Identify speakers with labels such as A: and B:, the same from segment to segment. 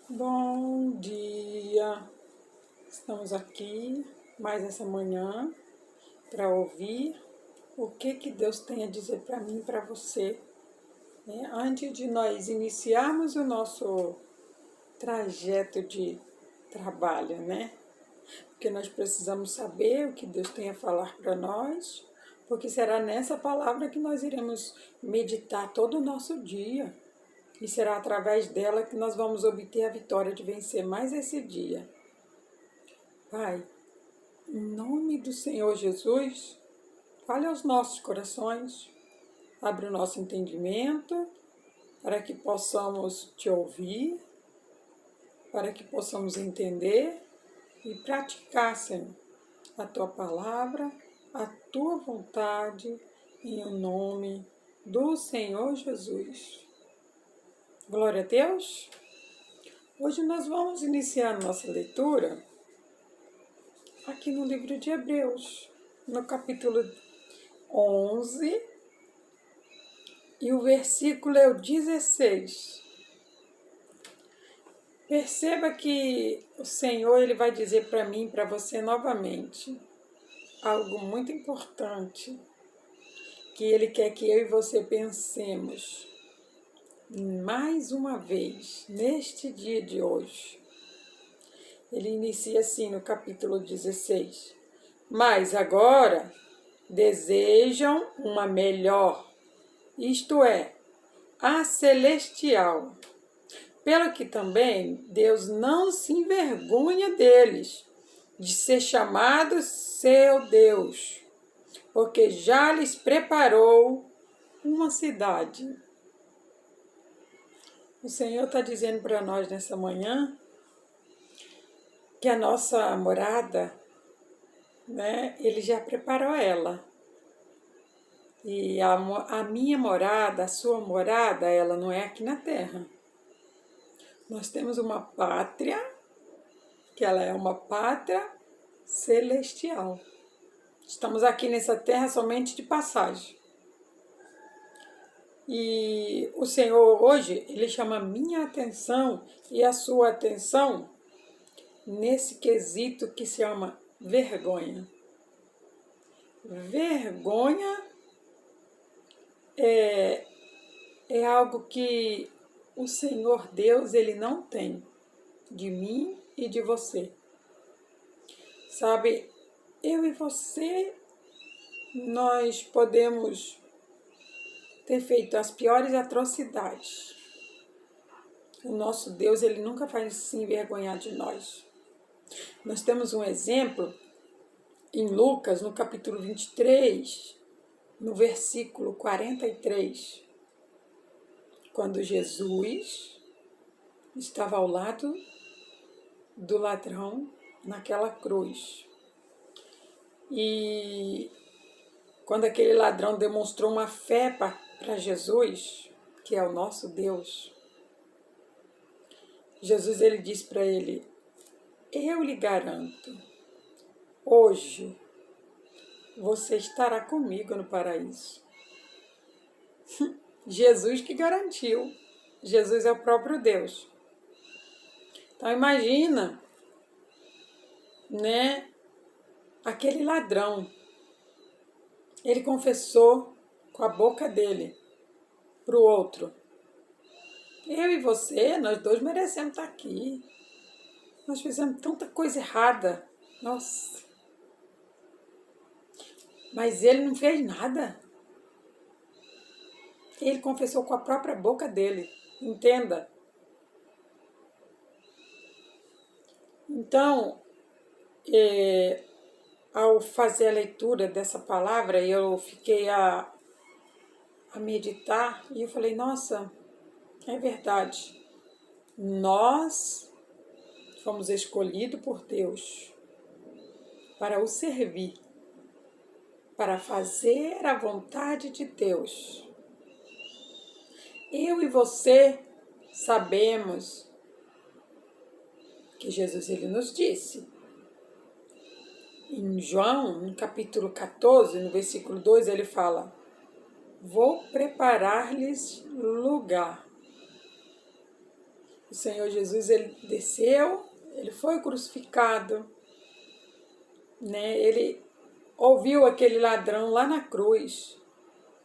A: Bom dia! Estamos aqui mais essa manhã para ouvir o que Deus tem a dizer para mim e para você, né? Antes de nós iniciarmos o nosso trajeto de trabalho, né? Porque nós precisamos saber o que Deus tem a falar para nós, porque será nessa palavra que nós iremos meditar todo o nosso dia. E será através dela que nós vamos obter a vitória de vencer mais esse dia. Pai, em nome do Senhor Jesus, fale aos nossos corações, abre o nosso entendimento, para que possamos te ouvir, para que possamos entender e praticar, Senhor, a tua palavra, a tua vontade, em nome do Senhor Jesus. Glória a Deus! Hoje nós vamos iniciar nossa leitura aqui no livro de Hebreus, no capítulo 11, e o versículo é o 16. Perceba que o Senhor ele vai dizer para mim e para você novamente algo muito importante, que Ele quer que eu e você pensemos mais uma vez neste dia de hoje. Ele inicia assim no capítulo 16. Mas agora desejam uma melhor, isto é, a celestial. Pelo que também Deus não se envergonha deles, de ser chamado seu Deus, porque já lhes preparou uma cidade. O Senhor está dizendo para nós nessa manhã que a nossa morada, né, Ele já preparou ela. E a minha morada, a sua morada, ela não é aqui na terra. Nós temos uma pátria, que ela é uma pátria celestial. Estamos aqui nessa terra somente de passagem. E o Senhor hoje, Ele chama a minha atenção e a sua atenção nesse quesito que se chama vergonha. Vergonha é algo que o Senhor Deus, Ele não tem de mim e de você. Sabe, eu e você, nós podemos ter feito as piores atrocidades. O nosso Deus, Ele nunca vai se envergonhar de nós. Nós temos um exemplo em Lucas, no capítulo 23, no versículo 43, quando Jesus estava ao lado do ladrão naquela cruz. E quando aquele ladrão demonstrou uma fé para Jesus, que é o nosso Deus, Jesus ele disse para ele: eu lhe garanto, hoje você estará comigo no paraíso. Jesus que garantiu. Jesus é o próprio Deus. Então imagina, né, aquele ladrão. Ele confessou com a boca dele para o outro: eu e você, nós dois merecemos estar aqui. Nós fizemos tanta coisa errada. Nossa. Mas ele não fez nada. Ele confessou com a própria boca dele. Entenda. Então, ao fazer a leitura dessa palavra, eu fiquei a meditar e eu falei: nossa, é verdade. Nós fomos escolhidos por Deus para o servir, para fazer a vontade de Deus. Eu e você sabemos que Jesus ele nos disse. Em João, no capítulo 14, no versículo 2, ele fala: vou preparar-lhes lugar. O Senhor Jesus, ele desceu, ele foi crucificado, né? Ele ouviu aquele ladrão lá na cruz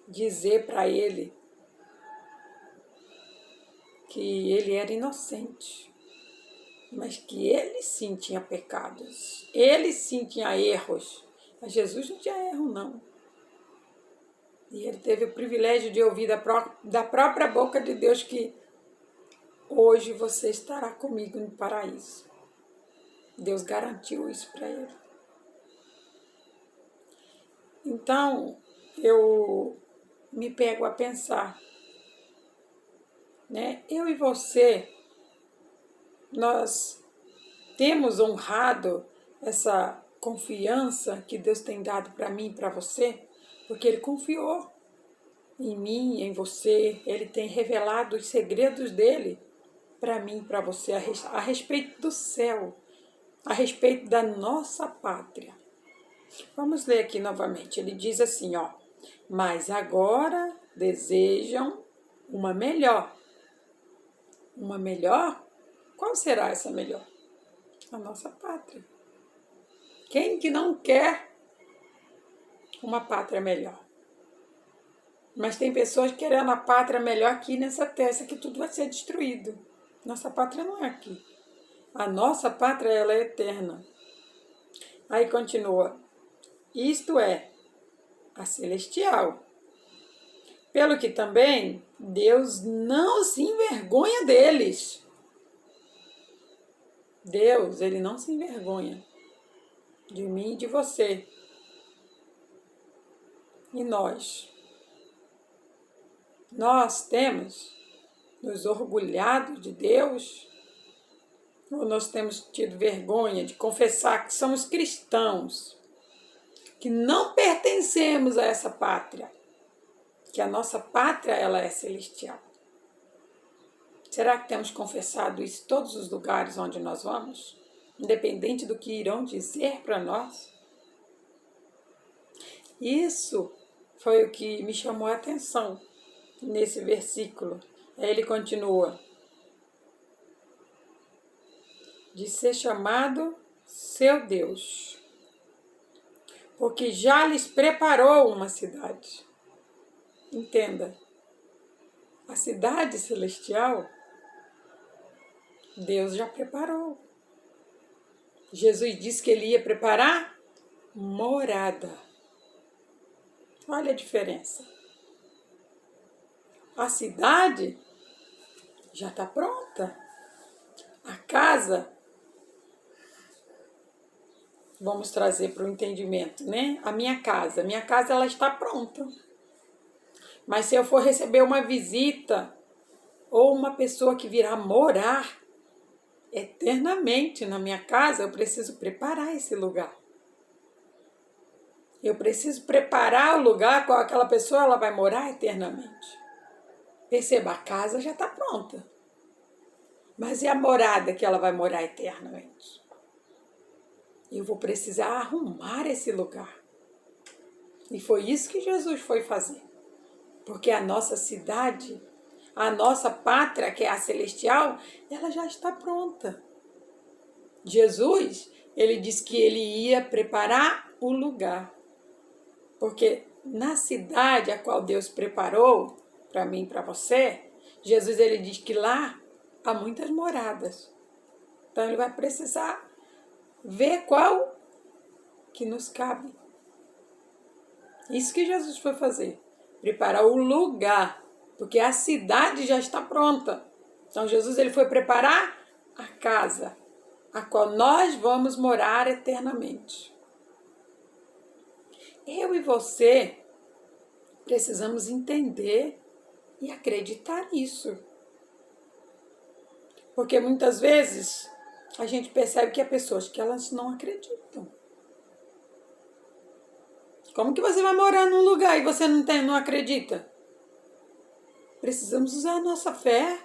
A: dizer para ele que ele era inocente, mas que ele sim tinha pecados, ele sim tinha erros, mas Jesus não tinha erro, não. E ele teve o privilégio de ouvir da própria boca de Deus que hoje você estará comigo no paraíso. Deus garantiu isso para ele. Então, eu me pego a pensar, né? Eu e você, nós temos honrado essa confiança que Deus tem dado para mim e para você, porque Ele confiou em mim e em você. Ele tem revelado os segredos dele para mim e para você a respeito do céu, a respeito da nossa pátria. Vamos ler aqui novamente. Ele diz assim, ó: mas agora desejam uma melhor. Uma melhor? Qual será essa melhor? A nossa pátria. Quem que não quer uma pátria melhor? Mas tem pessoas querendo a pátria melhor aqui nessa terra, que tudo vai ser destruído. Nossa pátria não é aqui. A nossa pátria, ela é eterna. Aí continua. Isto é, a celestial. Pelo que também Deus não se envergonha deles. Deus, ele não se envergonha de mim e de você. E nós temos nos orgulhado de Deus? Ou nós temos tido vergonha de confessar que somos cristãos, que não pertencemos a essa pátria, que a nossa pátria ela é celestial? Será que temos confessado isso em todos os lugares onde nós vamos? Independente do que irão dizer para nós? Isso foi o que me chamou a atenção nesse versículo. Aí ele continua: de ser chamado seu Deus, porque já lhes preparou uma cidade. Entenda, a cidade celestial, Deus já preparou. Jesus disse que ele ia preparar morada. Olha a diferença. A cidade já está pronta. A casa, vamos trazer para o entendimento, né? A minha casa ela está pronta. Mas se eu for receber uma visita ou uma pessoa que virá morar eternamente na minha casa, eu preciso preparar esse lugar. Eu preciso preparar o lugar com aquela pessoa ela vai morar eternamente. Perceba, a casa já está pronta. Mas e a morada que ela vai morar eternamente? Eu vou precisar arrumar esse lugar. E foi isso que Jesus foi fazer. Porque a nossa cidade, a nossa pátria, que é a celestial, ela já está pronta. Jesus, ele disse que ele ia preparar o lugar. Porque na cidade a qual Deus preparou, para mim e para você, Jesus ele diz que lá há muitas moradas. Então ele vai precisar ver qual que nos cabe. Isso que Jesus foi fazer. Preparar o lugar. Porque a cidade já está pronta. Então Jesus ele foi preparar a casa, a qual nós vamos morar eternamente. Eu e você precisamos entender e acreditar nisso. Porque muitas vezes a gente percebe que há pessoas que elas não acreditam. Como que você vai morar num lugar e você não acredita? Precisamos usar a nossa fé.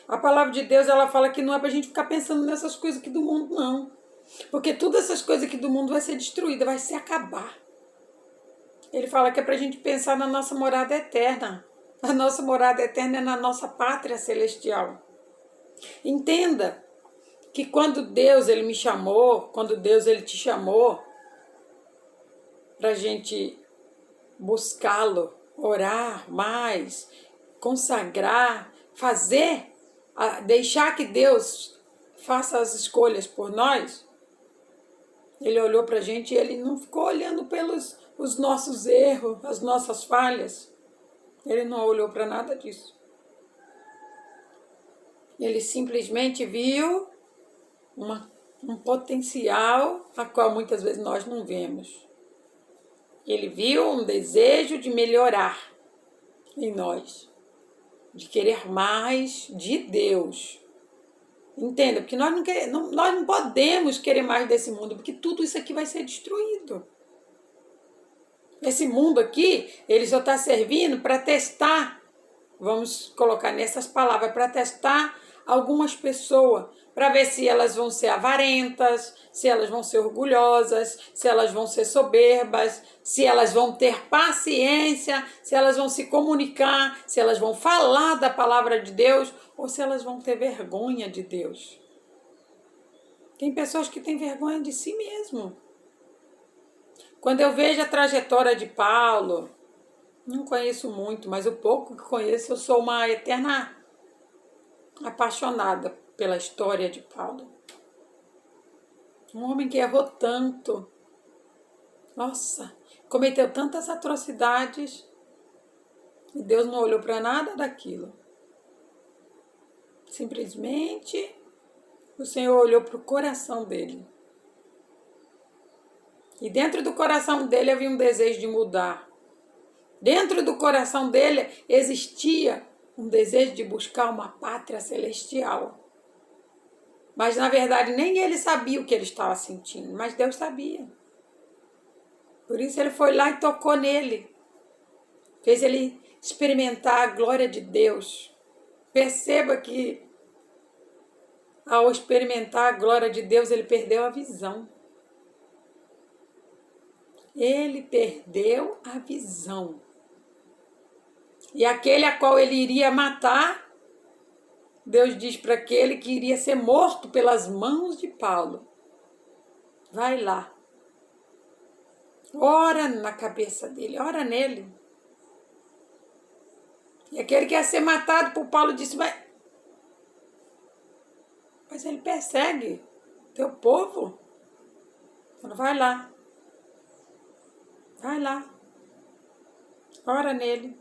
A: A palavra de Deus ela fala que não é para a gente ficar pensando nessas coisas aqui do mundo, não. Porque todas essas coisas aqui do mundo vai ser destruída, vai se acabar. Ele fala que é para a gente pensar na nossa morada eterna. A nossa morada eterna é na nossa pátria celestial. Entenda que quando Deus ele me chamou, quando Deus ele te chamou para a gente buscá-lo, orar mais, consagrar, fazer, deixar que Deus faça as escolhas por nós, ele olhou para a gente e ele não ficou olhando pelos os nossos erros, as nossas falhas. Ele não olhou para nada disso. Ele simplesmente viu um potencial a qual muitas vezes nós não vemos. Ele viu um desejo de melhorar em nós, de querer mais de Deus. Entenda, porque nós não podemos querer mais desse mundo, porque tudo isso aqui vai ser destruído. Esse mundo aqui, ele só está servindo para testar, vamos colocar nessas palavras, para testar algumas pessoas, para ver se elas vão ser avarentas, se elas vão ser orgulhosas, se elas vão ser soberbas, se elas vão ter paciência, se elas vão se comunicar, se elas vão falar da palavra de Deus ou se elas vão ter vergonha de Deus. Tem pessoas que têm vergonha de si mesmo. Quando eu vejo a trajetória de Paulo, não conheço muito, mas o pouco que conheço, eu sou uma eterna apaixonada pela história de Paulo. Um homem que errou tanto. Nossa, cometeu tantas atrocidades e Deus não olhou para nada daquilo. Simplesmente o Senhor olhou para o coração dele. E dentro do coração dele havia um desejo de mudar. Dentro do coração dele existia um desejo de buscar uma pátria celestial. Mas, na verdade, nem ele sabia o que ele estava sentindo, mas Deus sabia. Por isso ele foi lá e tocou nele. Fez ele experimentar a glória de Deus. Perceba que, ao experimentar a glória de Deus, ele perdeu a visão. Ele perdeu a visão. E aquele a qual ele iria matar, Deus diz para aquele que iria ser morto pelas mãos de Paulo: vai lá, ora na cabeça dele, ora nele. E aquele que ia ser matado por Paulo disse: mas ele persegue teu povo. Então, vai lá, ora nele,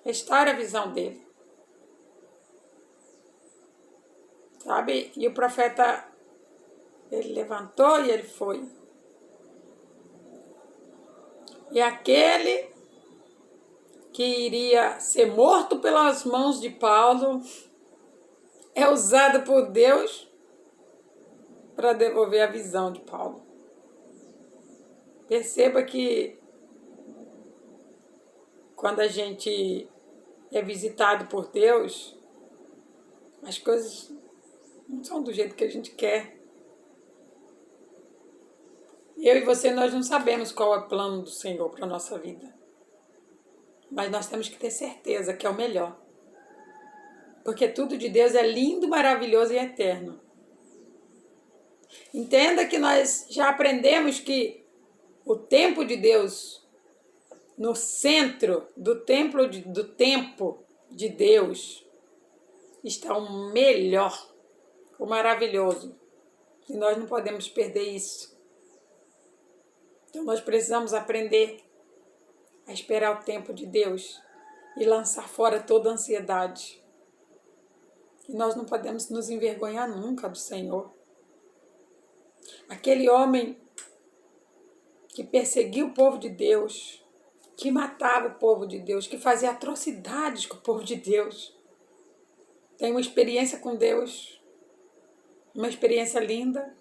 A: restaura a visão dele. Sabe? E o profeta, ele levantou e ele foi. E aquele que iria ser morto pelas mãos de Paulo é usado por Deus para devolver a visão de Paulo. Perceba que quando a gente é visitado por Deus, as coisas não são do jeito que a gente quer. Eu e você, nós não sabemos qual é o plano do Senhor para a nossa vida. Mas nós temos que ter certeza que é o melhor. Porque tudo de Deus é lindo, maravilhoso e eterno. Entenda que nós já aprendemos que o tempo de Deus, no centro do tempo de Deus, está o melhor, o maravilhoso. E nós não podemos perder isso. Então nós precisamos aprender a esperar o tempo de Deus e lançar fora toda a ansiedade. E nós não podemos nos envergonhar nunca do Senhor. Aquele homem que perseguia o povo de Deus, que matava o povo de Deus, que fazia atrocidades com o povo de Deus, tem uma experiência com Deus, uma experiência linda,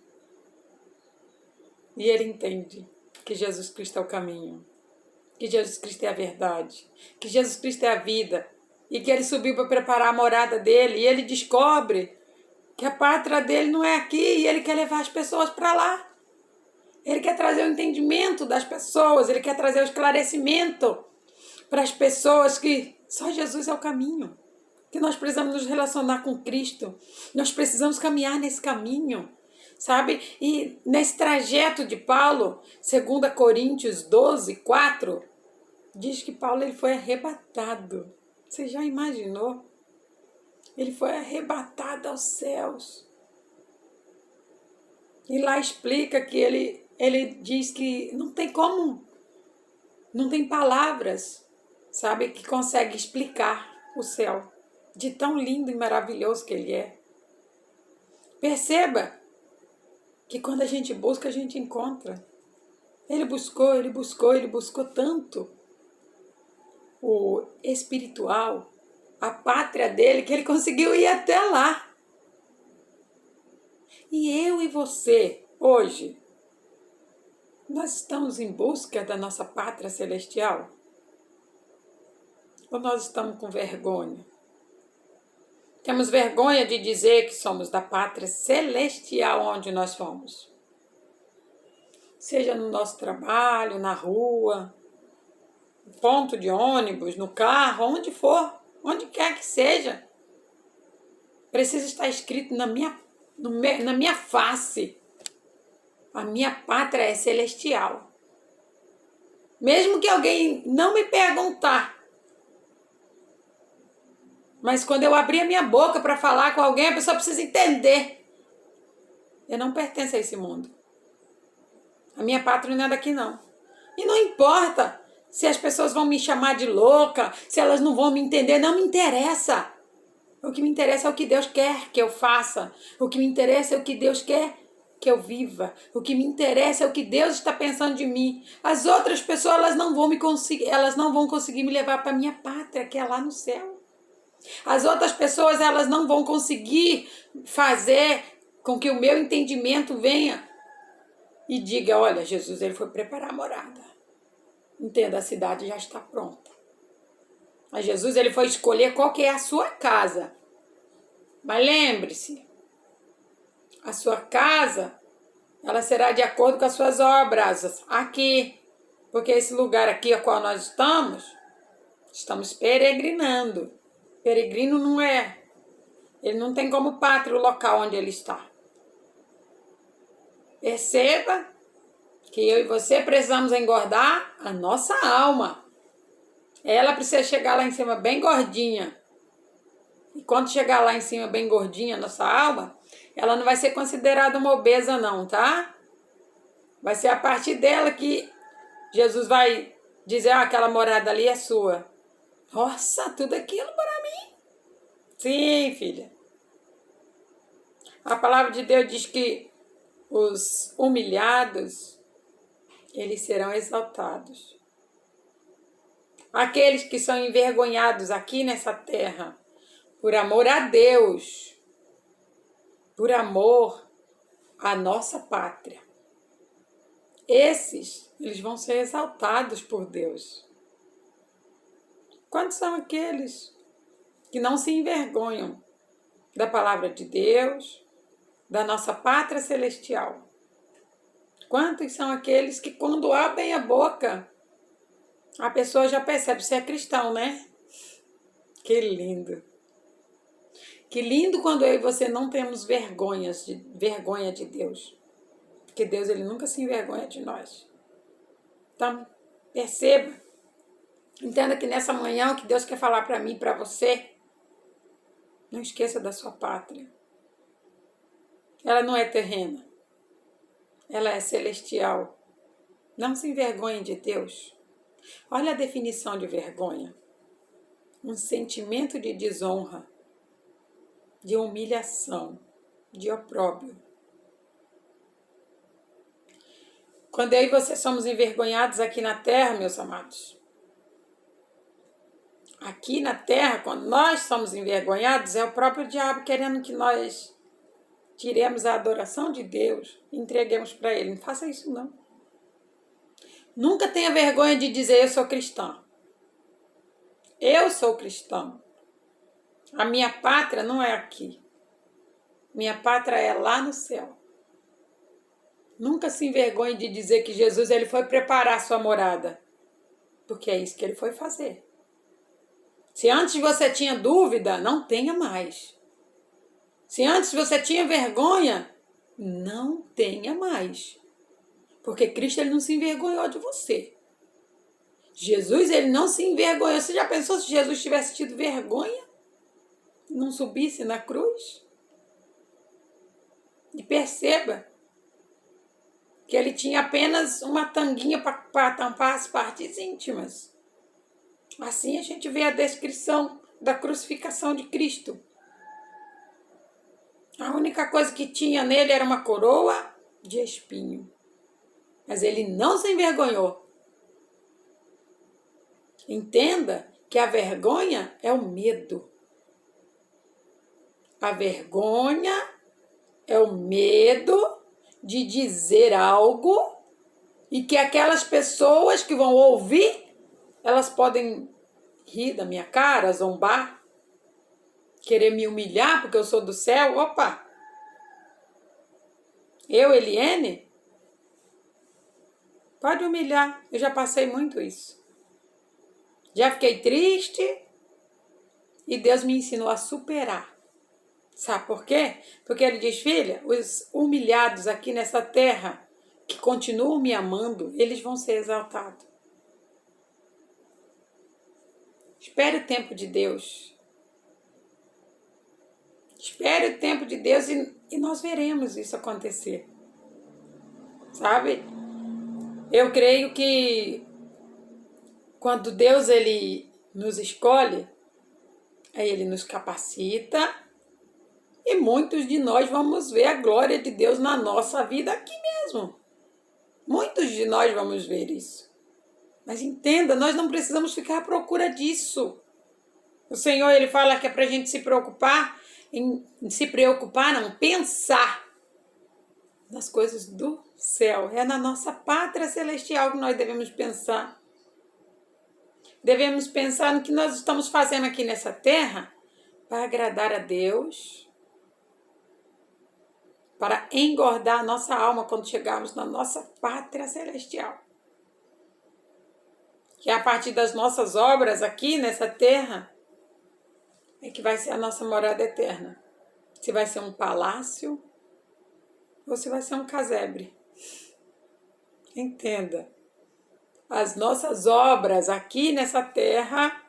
A: e ele entende que Jesus Cristo é o caminho, que Jesus Cristo é a verdade, que Jesus Cristo é a vida, e que ele subiu para preparar a morada dele, e ele descobre que a pátria dele não é aqui, e ele quer levar as pessoas para lá. Ele quer trazer o entendimento das pessoas, ele quer trazer o esclarecimento para as pessoas que só Jesus é o caminho, que nós precisamos nos relacionar com Cristo. Nós precisamos caminhar nesse caminho, sabe? E nesse trajeto de Paulo, 2 Coríntios 12, 4, diz que Paulo ele foi arrebatado. Você já imaginou? Ele foi arrebatado aos céus. E lá explica que ele diz que não tem como, não tem palavras, sabe, que consegue explicar o céu, de tão lindo e maravilhoso que ele é. Perceba que quando a gente busca, a gente encontra. Ele buscou tanto o espiritual, a pátria dele, que ele conseguiu ir até lá. E eu e você, hoje, nós estamos em busca da nossa pátria celestial? Ou nós estamos com vergonha? Temos vergonha de dizer que somos da pátria celestial onde nós fomos. Seja no nosso trabalho, na rua, no ponto de ônibus, no carro, onde for, onde quer que seja. Precisa estar escrito na minha face. A minha pátria é celestial. Mesmo que alguém não me perguntar, mas quando eu abrir a minha boca para falar com alguém, a pessoa precisa entender. Eu não pertenço a esse mundo. A minha pátria não é daqui, não. E não importa se as pessoas vão me chamar de louca, se elas não vão me entender, não me interessa. O que me interessa é o que Deus quer que eu faça. O que me interessa é o que Deus quer que eu viva. O que me interessa é o que Deus está pensando de mim. As outras pessoas, elas não vão conseguir me levar para a minha pátria, que é lá no céu. As outras pessoas, elas não vão conseguir fazer com que o meu entendimento venha e diga, olha, Jesus, ele foi preparar a morada. Entenda, a cidade já está pronta. Mas Jesus, ele foi escolher qual que é a sua casa. Mas lembre-se, a sua casa, ela será de acordo com as suas obras aqui. Porque esse lugar aqui a qual nós estamos peregrinando. Peregrino não é. Ele não tem como pátria o local onde ele está. Perceba que eu e você precisamos engordar a nossa alma. Ela precisa chegar lá em cima bem gordinha. E quando chegar lá em cima bem gordinha a nossa alma, ela não vai ser considerada uma obesa não, tá? Vai ser a partir dela que Jesus vai dizer, aquela morada ali é sua. Nossa, tudo aquilo para mim? Sim, filha. A palavra de Deus diz que os humilhados, eles serão exaltados. Aqueles que são envergonhados aqui nessa terra, por amor a Deus, por amor à nossa pátria. Esses, eles vão ser exaltados por Deus. Quantos são aqueles que não se envergonham da palavra de Deus, da nossa pátria celestial? Quantos são aqueles que quando abrem a boca, a pessoa já percebe se é cristão, né? Que lindo. Que lindo quando eu e você não temos vergonha de Deus. Porque Deus, ele nunca se envergonha de nós. Então, perceba. Entenda que nessa manhã o que Deus quer falar para mim e para você, não esqueça da sua pátria. Ela não é terrena. Ela é celestial. Não se envergonhe de Deus. Olha a definição de vergonha. Um sentimento de desonra, de humilhação, de opróbrio. Quando eu e você somos envergonhados aqui na terra, meus amados, aqui na terra, quando nós somos envergonhados, é o próprio diabo querendo que nós tiremos a adoração de Deus e entreguemos para ele. Não faça isso, não. Nunca tenha vergonha de dizer, eu sou cristã. Eu sou cristão. A minha pátria não é aqui. Minha pátria é lá no céu. Nunca se envergonhe de dizer que Jesus, ele foi preparar a sua morada. Porque é isso que ele foi fazer. Se antes você tinha dúvida, não tenha mais. Se antes você tinha vergonha, não tenha mais. Porque Cristo ele não se envergonhou de você. Jesus ele não se envergonhou. Você já pensou se Jesus tivesse tido vergonha? Não subisse na cruz? E perceba que ele tinha apenas uma tanguinha para tampar as partes íntimas. Assim a gente vê a descrição da crucificação de Cristo. A única coisa que tinha nele era uma coroa de espinho. Mas ele não se envergonhou. Entenda que a vergonha é o medo. A vergonha é o medo de dizer algo e que aquelas pessoas que vão ouvir, elas podem rir da minha cara, zombar, querer me humilhar porque eu sou do céu. Opa! Eu, Eliene? Pode humilhar, eu já passei muito isso. Já fiquei triste e Deus me ensinou a superar. Sabe por quê? Porque ele diz, filha, os humilhados aqui nessa terra, que continuam me amando, eles vão ser exaltados. Espere o tempo de Deus. Espere o tempo de Deus e nós veremos isso acontecer. Sabe? Eu creio que quando Deus ele nos escolhe, aí ele nos capacita e muitos de nós vamos ver a glória de Deus na nossa vida aqui mesmo. Muitos de nós vamos ver isso. Mas entenda, nós não precisamos ficar à procura disso. O Senhor ele fala que é para a gente se preocupar, pensar nas coisas do céu. É na nossa pátria celestial que nós devemos pensar. Devemos pensar no que nós estamos fazendo aqui nessa terra para agradar a Deus, para engordar a nossa alma quando chegarmos na nossa pátria celestial. Que é a partir das nossas obras aqui nessa terra é que vai ser a nossa morada eterna. Se vai ser um palácio ou se vai ser um casebre. Entenda. As nossas obras aqui nessa terra,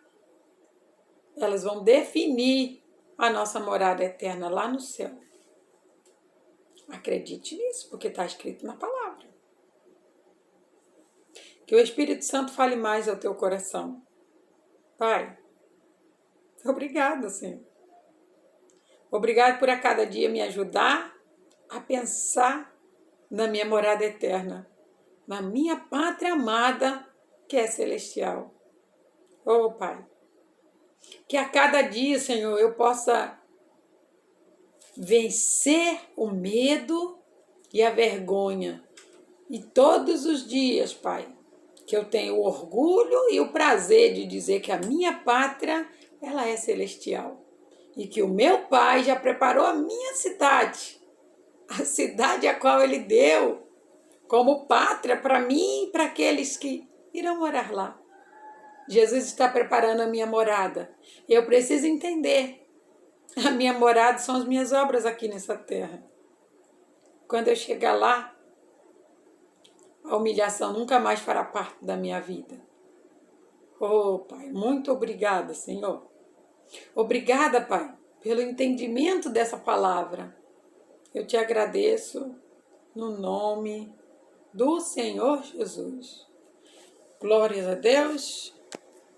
A: elas vão definir a nossa morada eterna lá no céu. Acredite nisso, porque está escrito na palavra. Que o Espírito Santo fale mais ao teu coração. Pai, obrigada, Senhor. Obrigado por a cada dia me ajudar a pensar na minha morada eterna, na minha pátria amada, que é celestial. Oh, Pai, que a cada dia, Senhor, eu possa vencer o medo e a vergonha. E todos os dias, Pai, que eu tenho o orgulho e o prazer de dizer que a minha pátria, ela é celestial. E que o meu Pai já preparou a minha cidade, a cidade a qual Ele deu como pátria para mim e para aqueles que irão morar lá. Jesus está preparando a minha morada. Eu preciso entender. A minha morada são as minhas obras aqui nessa terra. Quando eu chegar lá, a humilhação nunca mais fará parte da minha vida. Oh, Pai, muito obrigada, Senhor. Obrigada, Pai, pelo entendimento dessa palavra. Eu te agradeço no nome do Senhor Jesus. Glórias a Deus.